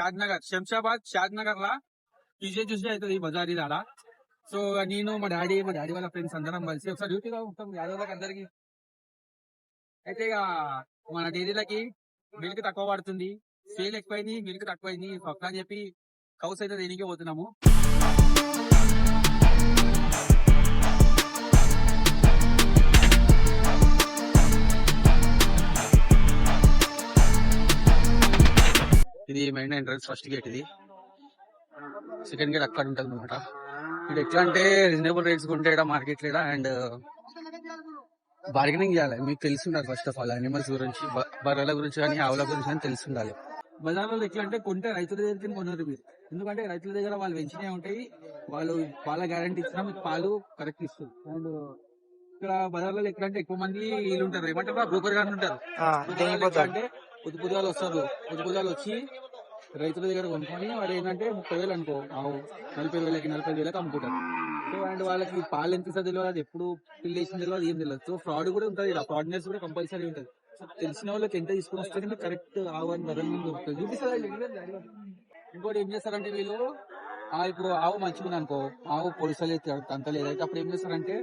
షాద్ నగర్ లా PJ చూసి అవుతుంది బజార్ ఇది అలా. సో నేను మా డాడీ వాళ్ళ ఫ్రెండ్స్ అందరం కలిసి ఒకసారి డ్యూటీగా ఉంటాం యాదవ్లకు అందరికి. అయితే ఇక మన డైరీలకి మిల్క్ తక్కువ పడుతుంది, సేల్ ఎక్కువైంది, మిల్క్ తక్కువైంది పక్క అని చెప్పి కౌస్ అయితే దేనికి పోతున్నాము. ఇది మెయిన్ ఎంట్రన్స్ ఫస్ట్ గేట్, ఇది సెకండ్ గేట్ అక్కడ ఉంటుంది అనమాట. ఇది ఎట్లా అంటే రీజనబుల్ రేట్స్ ఉంటాయి మార్కెట్ లేదా, అండ్ బార్గెనింగ్ చేయాలి. మీకు తెలిసి ఉండాలి ఫస్ట్ ఆఫ్ ఆల్ అనిమల్స్ గురించి, బర్రెల గురించి కానీ ఆవుల గురించి కానీ తెలిసి ఉండాలి. బజార్లో ఎట్లా అంటే కొంటే రైతుల దగ్గర కొన్నారు మీరు, ఎందుకంటే రైతుల దగ్గర వాళ్ళు పెంచినవి ఉంటాయి, వాళ్ళు పాల గ్యారంటీ ఇచ్చినా మీకు పాలు కరెక్ట్ ఇస్తుంది. అండ్ ఇక్కడ బజార్లో ఎట్లా అంటే ఎక్కువ మంది వీళ్ళు ఉంటారు, ఏమంటారు బ్రోకర్ గారు ఉంటారు. అంటే పొద్దుగాలు వస్తారు, పొద్దుగాలు వచ్చి రైతుల దగ్గర కొనుక్కొని వాడు ఏంటంటే 30,000 అనుకో ఆవు 40,000కి 45,000కి అమ్ముకుంటారు. సో అండ్ వాళ్ళకి పాలు ఎంత ఇస్తుంది తెలియదు, అది ఎప్పుడు ఫిల్ చేసిన తెలియదు, ఏం తెలియదు. సో ఫ్రాడ్ కూడా ఉంటుంది, ఇలా ఫ్రాడ్నెస్ కూడా కంపల్సరీ ఉంటుంది. సో తెలిసిన వాళ్ళకి ఎంత తీసుకుని వస్తే కరెక్ట్ ఆవు అని ధర దొరుకుతుంది చూపిస్తుంది. ఇంకోటి ఏం చేస్తారంటే వీళ్ళు ఇప్పుడు ఆవు మంచిగా ఉంది అనుకో, ఆవు పొడిసలేదు అంత లేదైతే అప్పుడు ఏం చేస్తారంటే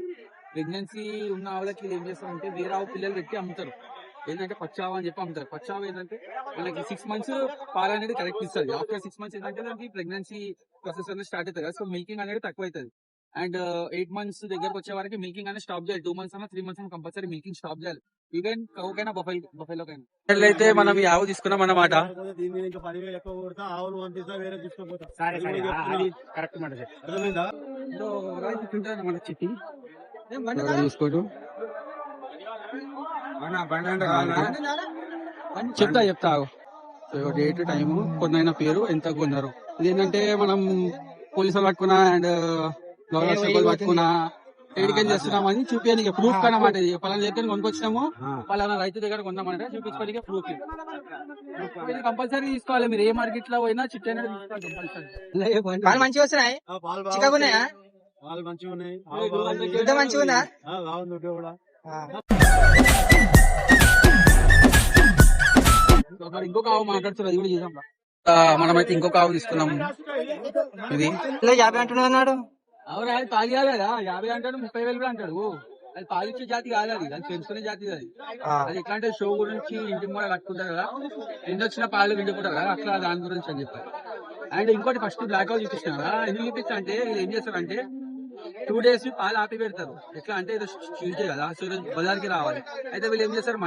ప్రెగ్నెన్సీ ఉన్న ఆవులకి ఏం చేస్తారంటే వేరే ఆవు పిల్లలు పెట్టి అమ్ముతారు. ఏంటంటే పచ్చావు అని చెప్పి అమ్ముతారు. పచ్చావు ఏంటంటే మనకి 6 months పాలు అనేది కరెక్ట్ ఇస్తుంది. ఆఫ్టర్ 6 months ఏంటంటే దానికి ప్రెగ్నెన్సీ ప్రాసెస్ అనేది స్టార్ట్ అవుతుంది కదా, సో మిల్కింగ్ అనేది తక్కువ అవుతుంది. అండ్ 8 months దగ్గరకు వచ్చే వరకు మిల్కింగ్ అనేది స్టాప్ చేయాలి. 2 months అన్న 3 months అన్న కంపల్సరీ మిల్కింగ్ స్టాప్ చేయాలి. ఈవెన్ కౌకైనా బఫెలోకైనా. అయితే మనం ఈ ఆవు తీసుకున్నాం అన్నమాట. మన చిట్టి తీసుకోడు చెప్తా డేట్ టైము కొన్నైనా పేరు ఎంత కొన్నారు. ఇదేంటంటే మనం పోలీసులు పట్టుకున్నా అండ్ గవర్నమెంట్ పట్టుకున్నా ఎడికేం చేస్తున్నామని చూపించడానికి ప్రూఫ్ కనమాట. ఇది పలానా దగ్గర కొనుకొచ్చినాము, పలానా రైతు దగ్గర కొన్నామంటే చూపించుకోవడానికి ప్రూఫ్. ఇది కంపల్సరీ తీసుకోవాలి. మీరు ఏ మార్కెట్ లో పోయినా చిట్టి అనేది తీసుకోవాలి కంపల్సరీ. మంచిగా వస్తున్నాయి, మంచిగా ఇంకొక ఆవు మాట్లాడుతున్నారు, అది కూడా చూసాం. మనమైతే ఇంకొక ఆవు తీసుకున్నాము. ఇది 50 అంటున్నాడు అన్నాడు. అవునా, అది తాగియాలేదా 50 అంటాడు, 30,000 కూడా అంటాడు. అది పాలిచ్చే జాతి కాదు, అది పెంచుకునే జాతి. అది ఎట్లా అంటే షో గురించి ఇంటి కూడా కట్టుకుంటారు కదా, ఎన్ని వచ్చిన పాలు విండుకుంటారు కదా, అట్లా దాని గురించి అని చెప్పారు. అండ్ ఇంకోటి ఫస్ట్ బ్లాక్ ఆవు చూపిస్తున్నా, ఎందుకు చూపిస్తా అంటే వీళ్ళు ఏం చేస్తారంటే 2 days పాలు ఆపి పెడతారు. ఎట్లా అంటే ట్యూస్డే కదా, సో బజార్కి రావాలి. అయితే వీళ్ళు ఏం చేస్తారు